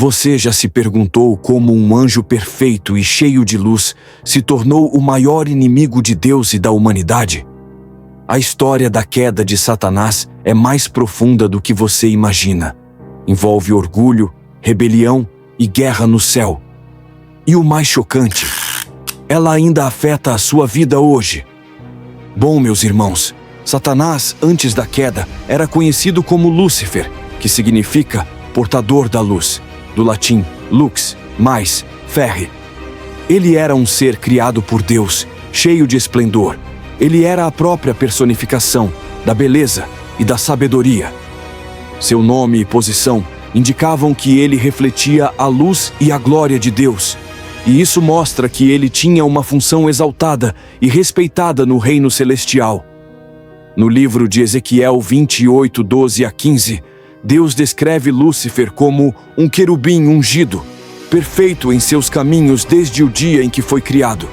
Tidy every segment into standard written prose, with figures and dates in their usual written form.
Você já se perguntou como um anjo perfeito e cheio de luz se tornou o maior inimigo de Deus e da humanidade? A história da queda de Satanás é mais profunda do que você imagina. Envolve orgulho, rebelião e guerra no céu. E o mais chocante, ela ainda afeta a sua vida hoje. Bom, meus irmãos, Satanás, antes da queda, era conhecido como Lúcifer, que significa portador da luz, do latim lux, mais, ferre. Ele era um ser criado por Deus, cheio de esplendor. Ele era a própria personificação da beleza e da sabedoria. Seu nome e posição indicavam que ele refletia a luz e a glória de Deus. E isso mostra que ele tinha uma função exaltada e respeitada no reino celestial. No livro de Ezequiel 28, 12 a 15, Deus descreve Lúcifer como um querubim ungido, perfeito em seus caminhos desde o dia em que foi criado.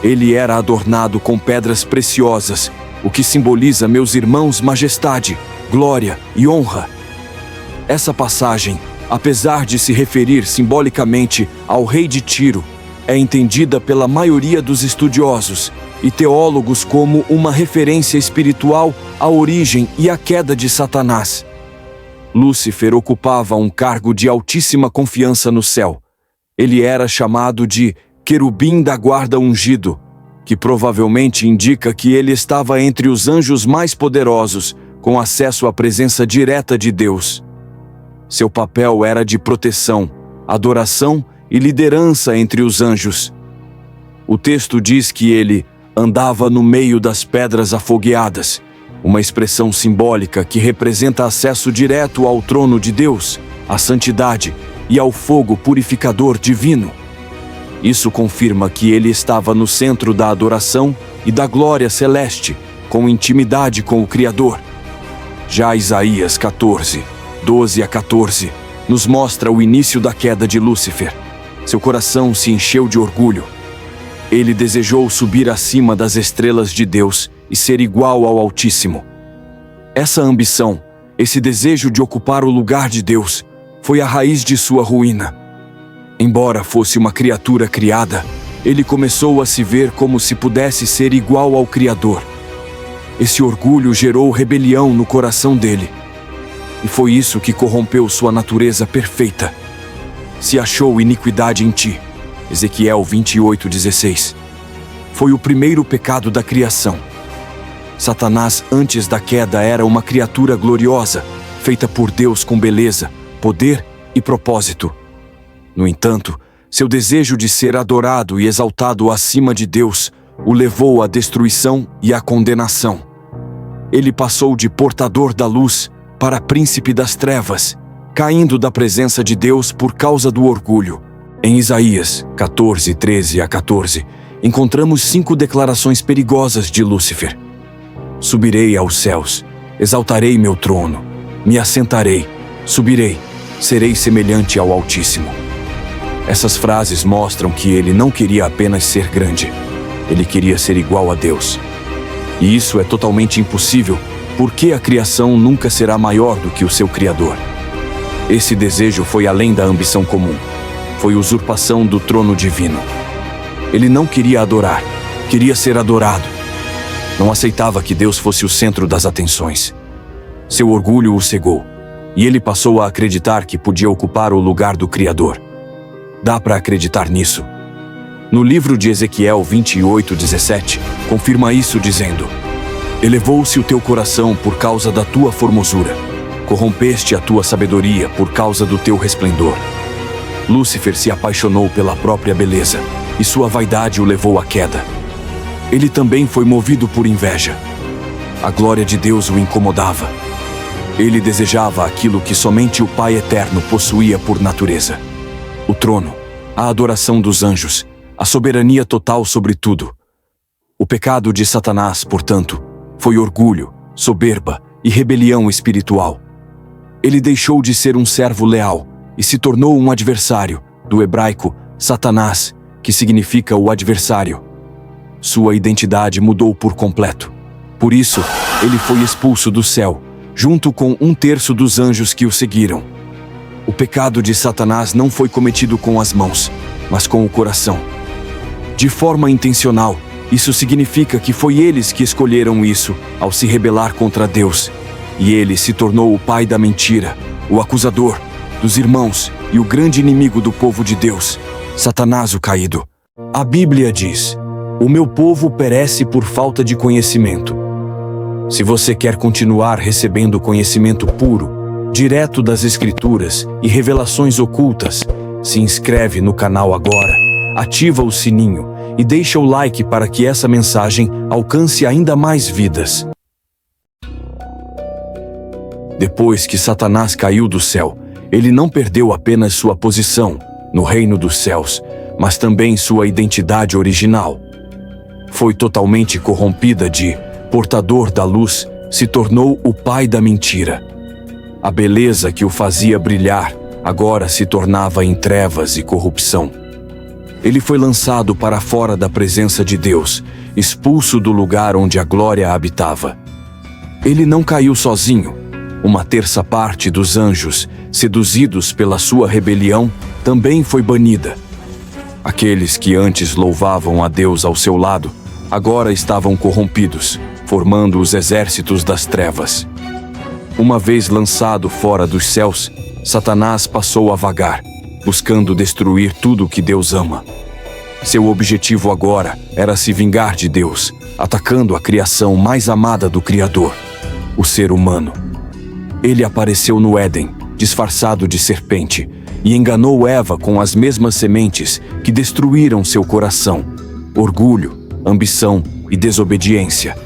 Ele era adornado com pedras preciosas, o que simboliza, meus irmãos, majestade, glória e honra. Essa passagem, apesar de se referir simbolicamente ao rei de Tiro, é entendida pela maioria dos estudiosos e teólogos como uma referência espiritual à origem e à queda de Satanás. Lúcifer ocupava um cargo de altíssima confiança no céu. Ele era chamado de querubim da guarda ungido, que provavelmente indica que ele estava entre os anjos mais poderosos, com acesso à presença direta de Deus. Seu papel era de proteção, adoração e liderança entre os anjos. O texto diz que ele andava no meio das pedras afogueadas, uma expressão simbólica que representa acesso direto ao trono de Deus, à santidade e ao fogo purificador divino. Isso confirma que ele estava no centro da adoração e da glória celeste, com intimidade com o Criador. Já Isaías 14, 12 a 14, nos mostra o início da queda de Lúcifer. Seu coração se encheu de orgulho. Ele desejou subir acima das estrelas de Deus e ser igual ao Altíssimo. Essa ambição, esse desejo de ocupar o lugar de Deus, foi a raiz de sua ruína. Embora fosse uma criatura criada, ele começou a se ver como se pudesse ser igual ao Criador. Esse orgulho gerou rebelião no coração dele. E foi isso que corrompeu sua natureza perfeita. Se achou iniquidade em ti. Ezequiel 28, 16. Foi o primeiro pecado da criação. Satanás, antes da queda, era uma criatura gloriosa, feita por Deus com beleza, poder e propósito. No entanto, seu desejo de ser adorado e exaltado acima de Deus o levou à destruição e à condenação. Ele passou de portador da luz para príncipe das trevas, caindo da presença de Deus por causa do orgulho. Em Isaías 14, 13 a 14, encontramos 5 declarações perigosas de Lúcifer. Subirei aos céus, exaltarei meu trono, me assentarei, subirei, serei semelhante ao Altíssimo. Essas frases mostram que ele não queria apenas ser grande, ele queria ser igual a Deus. E isso é totalmente impossível, porque a criação nunca será maior do que o seu Criador. Esse desejo foi além da ambição comum, foi usurpação do trono divino. Ele não queria adorar, queria ser adorado. Não aceitava que Deus fosse o centro das atenções. Seu orgulho o cegou, e ele passou a acreditar que podia ocupar o lugar do Criador. Dá para acreditar nisso? No livro de Ezequiel 28, 17, confirma isso dizendo: elevou-se o teu coração por causa da tua formosura, corrompeste a tua sabedoria por causa do teu resplendor. Lúcifer se apaixonou pela própria beleza, e sua vaidade o levou à queda. Ele também foi movido por inveja. A glória de Deus o incomodava. Ele desejava aquilo que somente o Pai Eterno possuía por natureza: o trono, a adoração dos anjos, a soberania total sobre tudo. O pecado de Satanás, portanto, foi orgulho, soberba e rebelião espiritual. Ele deixou de ser um servo leal e se tornou um adversário, do hebraico Satanás, que significa o adversário. Sua identidade mudou por completo. Por isso, ele foi expulso do céu, junto com 1/3 dos anjos que o seguiram. O pecado de Satanás não foi cometido com as mãos, mas com o coração. De forma intencional, isso significa que foi eles que escolheram isso ao se rebelar contra Deus. E ele se tornou o pai da mentira, o acusador dos irmãos e o grande inimigo do povo de Deus, Satanás o caído. A Bíblia diz: "O meu povo perece por falta de conhecimento." Se você quer continuar recebendo conhecimento puro, direto das Escrituras e revelações ocultas, se inscreve no canal agora, ativa o sininho e deixa o like para que essa mensagem alcance ainda mais vidas. Depois que Satanás caiu do céu, ele não perdeu apenas sua posição no reino dos céus, mas também sua identidade original. Foi totalmente corrompida de portador da luz, se tornou o pai da mentira. A beleza que o fazia brilhar agora se tornava em trevas e corrupção. Ele foi lançado para fora da presença de Deus, expulso do lugar onde a glória habitava. Ele não caiu sozinho. Uma terça parte dos anjos, seduzidos pela sua rebelião, também foi banida. Aqueles que antes louvavam a Deus ao seu lado, agora estavam corrompidos, formando os exércitos das trevas. Uma vez lançado fora dos céus, Satanás passou a vagar, buscando destruir tudo o que Deus ama. Seu objetivo agora era se vingar de Deus, atacando a criação mais amada do Criador, o ser humano. Ele apareceu no Éden, disfarçado de serpente, e enganou Eva com as mesmas sementes que destruíram seu coração: orgulho, ambição e desobediência.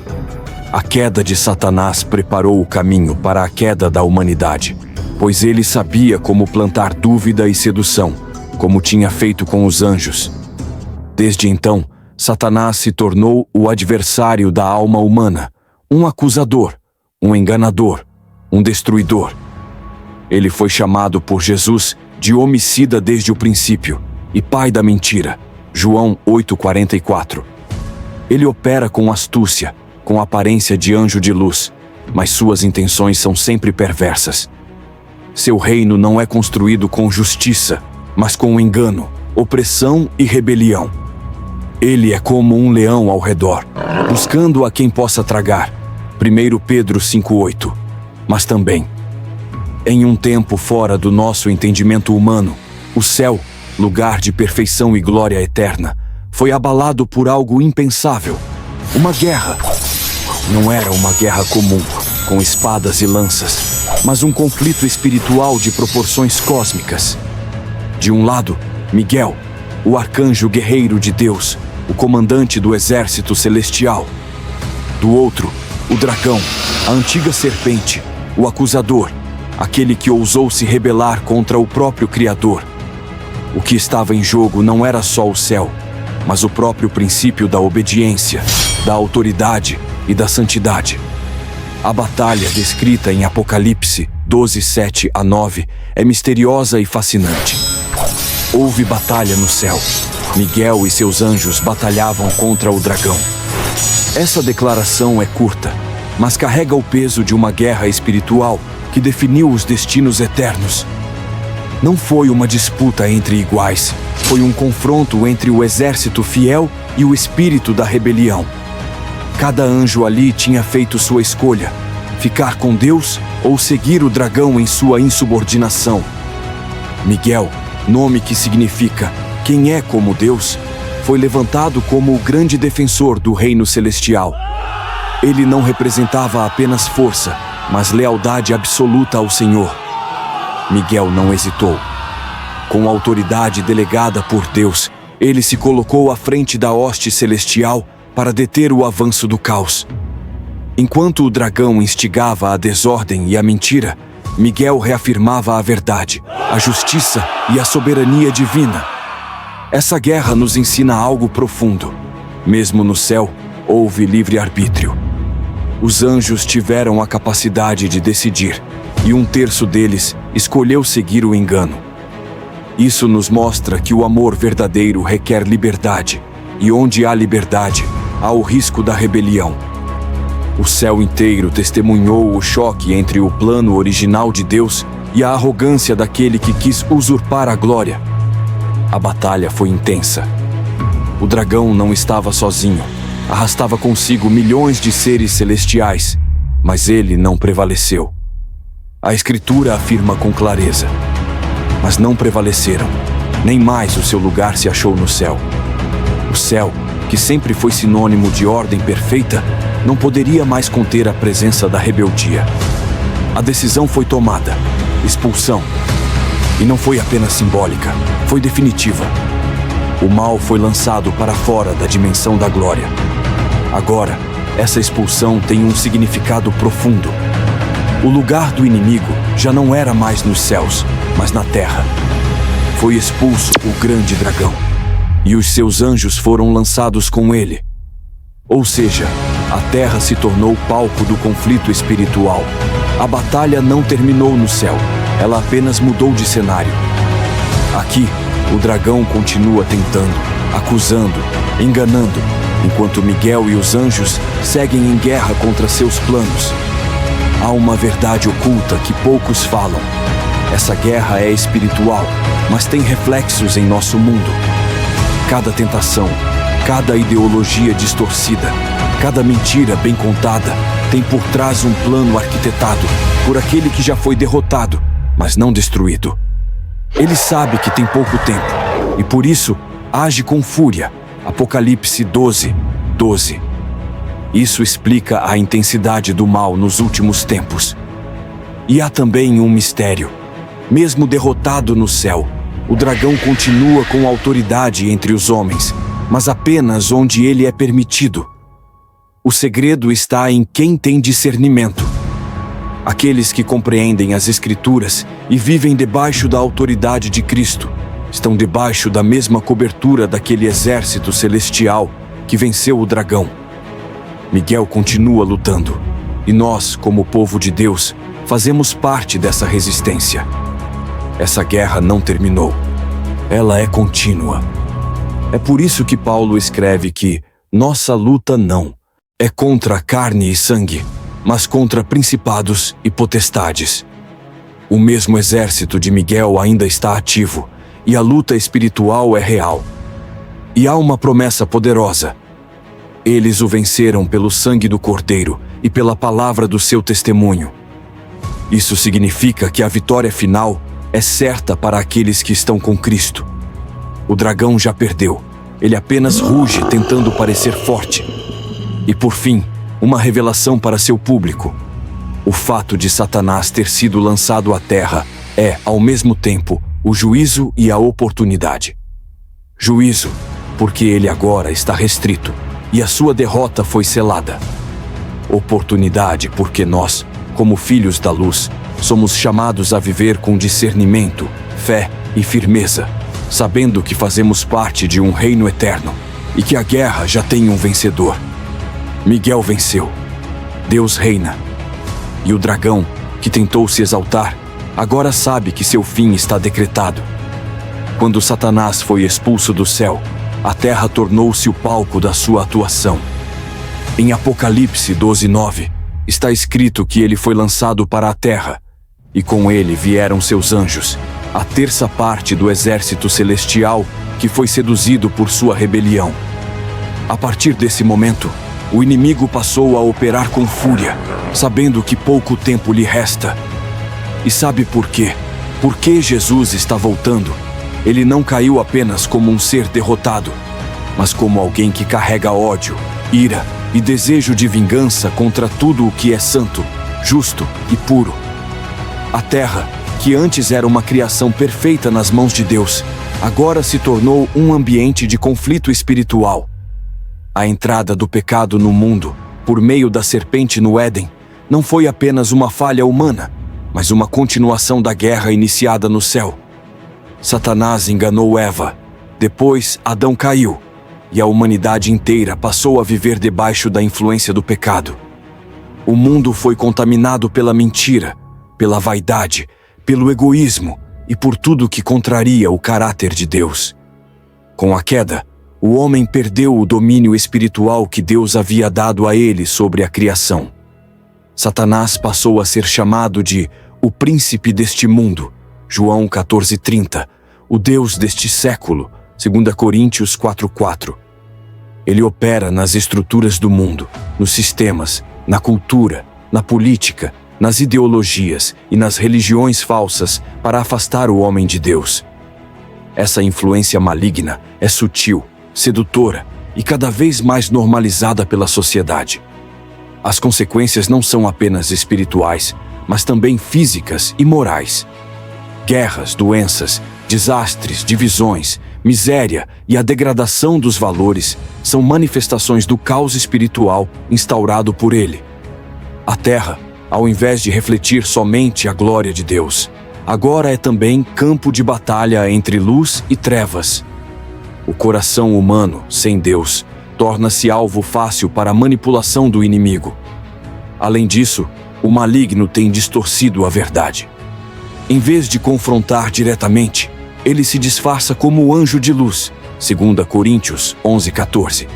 A queda de Satanás preparou o caminho para a queda da humanidade, pois ele sabia como plantar dúvida e sedução, como tinha feito com os anjos. Desde então, Satanás se tornou o adversário da alma humana, um acusador, um enganador, um destruidor. Ele foi chamado por Jesus de homicida desde o princípio e pai da mentira. João 8,44. Ele opera com astúcia, com aparência de anjo de luz, mas suas intenções são sempre perversas. Seu reino não é construído com justiça, mas com engano, opressão e rebelião. Ele é como um leão ao redor, buscando a quem possa tragar. 1 Pedro 5,8. Mas também, em um tempo fora do nosso entendimento humano, o céu, lugar de perfeição e glória eterna, foi abalado por algo impensável: uma guerra. Não era uma guerra comum, com espadas e lanças, mas um conflito espiritual de proporções cósmicas. De um lado, Miguel, o arcanjo guerreiro de Deus, o comandante do exército celestial. Do outro, o dragão, a antiga serpente, o acusador, aquele que ousou se rebelar contra o próprio Criador. O que estava em jogo não era só o céu, mas o próprio princípio da obediência, da autoridade e da santidade. A batalha descrita em Apocalipse 12:7-9 é misteriosa e fascinante. Houve batalha no céu. Miguel e seus anjos batalhavam contra o dragão. Essa declaração é curta, mas carrega o peso de uma guerra espiritual que definiu os destinos eternos. Não foi uma disputa entre iguais, foi um confronto entre o exército fiel e o espírito da rebelião. Cada anjo ali tinha feito sua escolha: ficar com Deus ou seguir o dragão em sua insubordinação. Miguel, nome que significa "quem é como Deus", foi levantado como o grande defensor do reino celestial. Ele não representava apenas força, mas lealdade absoluta ao Senhor. Miguel não hesitou. Com a autoridade delegada por Deus, ele se colocou à frente da hoste celestial para deter o avanço do caos. Enquanto o dragão instigava a desordem e a mentira, Miguel reafirmava a verdade, a justiça e a soberania divina. Essa guerra nos ensina algo profundo. Mesmo no céu, houve livre-arbítrio. Os anjos tiveram a capacidade de decidir, e 1/3 deles escolheu seguir o engano. Isso nos mostra que o amor verdadeiro requer liberdade, e onde há liberdade, há o risco da rebelião. O céu inteiro testemunhou o choque entre o plano original de Deus e a arrogância daquele que quis usurpar a glória. A batalha foi intensa. O dragão não estava sozinho. Arrastava consigo milhões de seres celestiais, mas ele não prevaleceu. A Escritura afirma com clareza: mas não prevaleceram, nem mais o seu lugar se achou no céu. O céu, que sempre foi sinônimo de ordem perfeita, não poderia mais conter a presença da rebeldia. A decisão foi tomada: expulsão. E não foi apenas simbólica, foi definitiva. O mal foi lançado para fora da dimensão da glória. Agora, essa expulsão tem um significado profundo. O lugar do inimigo já não era mais nos céus, mas na terra. Foi expulso o grande dragão, e os seus anjos foram lançados com ele. Ou seja, a terra se tornou palco do conflito espiritual. A batalha não terminou no céu, ela apenas mudou de cenário. Aqui, o dragão continua tentando, acusando, enganando, enquanto Miguel e os anjos seguem em guerra contra seus planos. Há uma verdade oculta que poucos falam. Essa guerra é espiritual, mas tem reflexos em nosso mundo. Cada tentação, cada ideologia distorcida, cada mentira bem contada tem por trás um plano arquitetado por aquele que já foi derrotado, mas não destruído. Ele sabe que tem pouco tempo e por isso age com fúria. Apocalipse 12:12. Isso explica a intensidade do mal nos últimos tempos. E há também um mistério. Mesmo derrotado no céu, o dragão continua com autoridade entre os homens, mas apenas onde ele é permitido. O segredo está em quem tem discernimento. Aqueles que compreendem as Escrituras e vivem debaixo da autoridade de Cristo estão debaixo da mesma cobertura daquele exército celestial que venceu o dragão. Miguel continua lutando, e nós, como povo de Deus, fazemos parte dessa resistência. Essa guerra não terminou. Ela é contínua. É por isso que Paulo escreve que nossa luta não é contra carne e sangue, mas contra principados e potestades. O mesmo exército de Miguel ainda está ativo, e a luta espiritual é real. E há uma promessa poderosa. Eles o venceram pelo sangue do Cordeiro e pela palavra do seu testemunho. Isso significa que a vitória final é certa para aqueles que estão com Cristo. O dragão já perdeu. Ele apenas ruge tentando parecer forte. E por fim, uma revelação para seu público. O fato de Satanás ter sido lançado à terra é, ao mesmo tempo, o juízo e a oportunidade. Juízo, porque ele agora está restrito, e a sua derrota foi selada. Oportunidade, porque nós, como filhos da luz, somos chamados a viver com discernimento, fé e firmeza, sabendo que fazemos parte de um reino eterno, e que a guerra já tem um vencedor. Miguel venceu. Deus reina. E o dragão, que tentou se exaltar, agora sabe que seu fim está decretado. Quando Satanás foi expulso do céu, a terra tornou-se o palco da sua atuação. Em Apocalipse 12:9, está escrito que ele foi lançado para a terra, e com ele vieram seus anjos, a terça parte do exército celestial que foi seduzido por sua rebelião. A partir desse momento, o inimigo passou a operar com fúria, sabendo que pouco tempo lhe resta. E sabe por quê? Porque Jesus está voltando. Ele não caiu apenas como um ser derrotado, mas como alguém que carrega ódio, ira e desejo de vingança contra tudo o que é santo, justo e puro. A terra, que antes era uma criação perfeita nas mãos de Deus, agora se tornou um ambiente de conflito espiritual. A entrada do pecado no mundo, por meio da serpente no Éden, não foi apenas uma falha humana, mas uma continuação da guerra iniciada no céu. Satanás enganou Eva, depois Adão caiu, e a humanidade inteira passou a viver debaixo da influência do pecado. O mundo foi contaminado pela mentira, pela vaidade, pelo egoísmo e por tudo que contraria o caráter de Deus. Com a queda, o homem perdeu o domínio espiritual que Deus havia dado a ele sobre a criação. Satanás passou a ser chamado de o príncipe deste mundo, João 14:30, o Deus deste século, 2 Coríntios 4:4. Ele opera nas estruturas do mundo, nos sistemas, na cultura, na política, nas ideologias e nas religiões falsas para afastar o homem de Deus. Essa influência maligna é sutil, sedutora e cada vez mais normalizada pela sociedade. As consequências não são apenas espirituais, mas também físicas e morais. Guerras, doenças, desastres, divisões, miséria e a degradação dos valores são manifestações do caos espiritual instaurado por ele. A Terra, ao invés de refletir somente a glória de Deus, agora é também campo de batalha entre luz e trevas. O coração humano, sem Deus, torna-se alvo fácil para a manipulação do inimigo. Além disso, o maligno tem distorcido a verdade. Em vez de confrontar diretamente, ele se disfarça como anjo de luz, 2 Coríntios 11:14,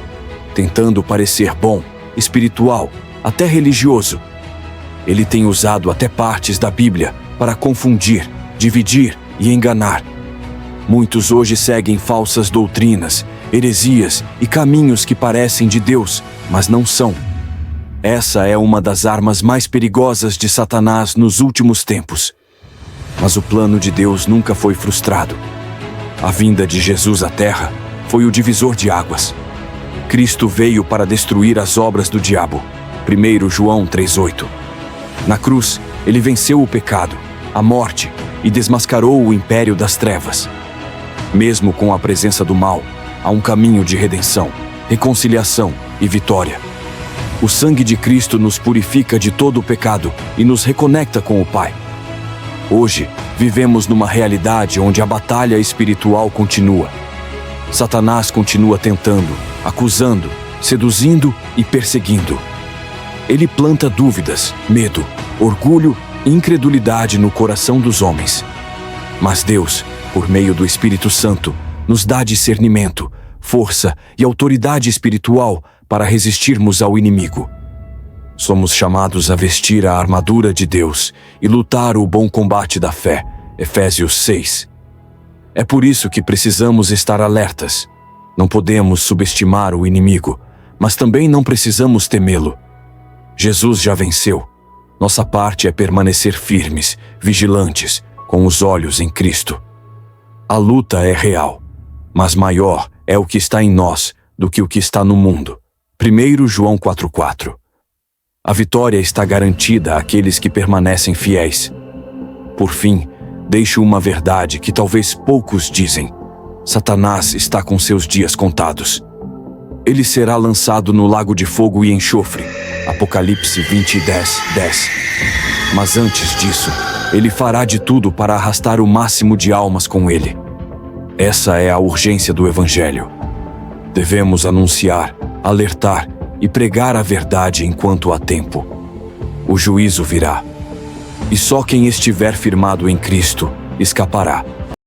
tentando parecer bom, espiritual, até religioso. Ele tem usado até partes da Bíblia para confundir, dividir e enganar. Muitos hoje seguem falsas doutrinas, heresias e caminhos que parecem de Deus, mas não são. Essa é uma das armas mais perigosas de Satanás nos últimos tempos. Mas o plano de Deus nunca foi frustrado. A vinda de Jesus à Terra foi o divisor de águas. Cristo veio para destruir as obras do diabo. 1 João 3:8. Na cruz, ele venceu o pecado, a morte e desmascarou o império das trevas. Mesmo com a presença do mal, há um caminho de redenção, reconciliação e vitória. O sangue de Cristo nos purifica de todo o pecado e nos reconecta com o Pai. Hoje, vivemos numa realidade onde a batalha espiritual continua. Satanás continua tentando, acusando, seduzindo e perseguindo. Ele planta dúvidas, medo, orgulho e incredulidade no coração dos homens. Mas Deus, por meio do Espírito Santo, nos dá discernimento, força e autoridade espiritual para resistirmos ao inimigo. Somos chamados a vestir a armadura de Deus e lutar o bom combate da fé, Efésios 6. É por isso que precisamos estar alertas. Não podemos subestimar o inimigo, mas também não precisamos temê-lo. Jesus já venceu. Nossa parte é permanecer firmes, vigilantes, com os olhos em Cristo. A luta é real, mas maior é o que está em nós do que o que está no mundo. 1 João 4:4. A vitória está garantida àqueles que permanecem fiéis. Por fim, deixo uma verdade que talvez poucos dizem. Satanás está com seus dias contados. Ele será lançado no lago de fogo e enxofre. Apocalipse 20:10. Mas antes disso, ele fará de tudo para arrastar o máximo de almas com ele. Essa é a urgência do Evangelho. Devemos anunciar, alertar e pregar a verdade enquanto há tempo. O juízo virá. E só quem estiver firmado em Cristo escapará.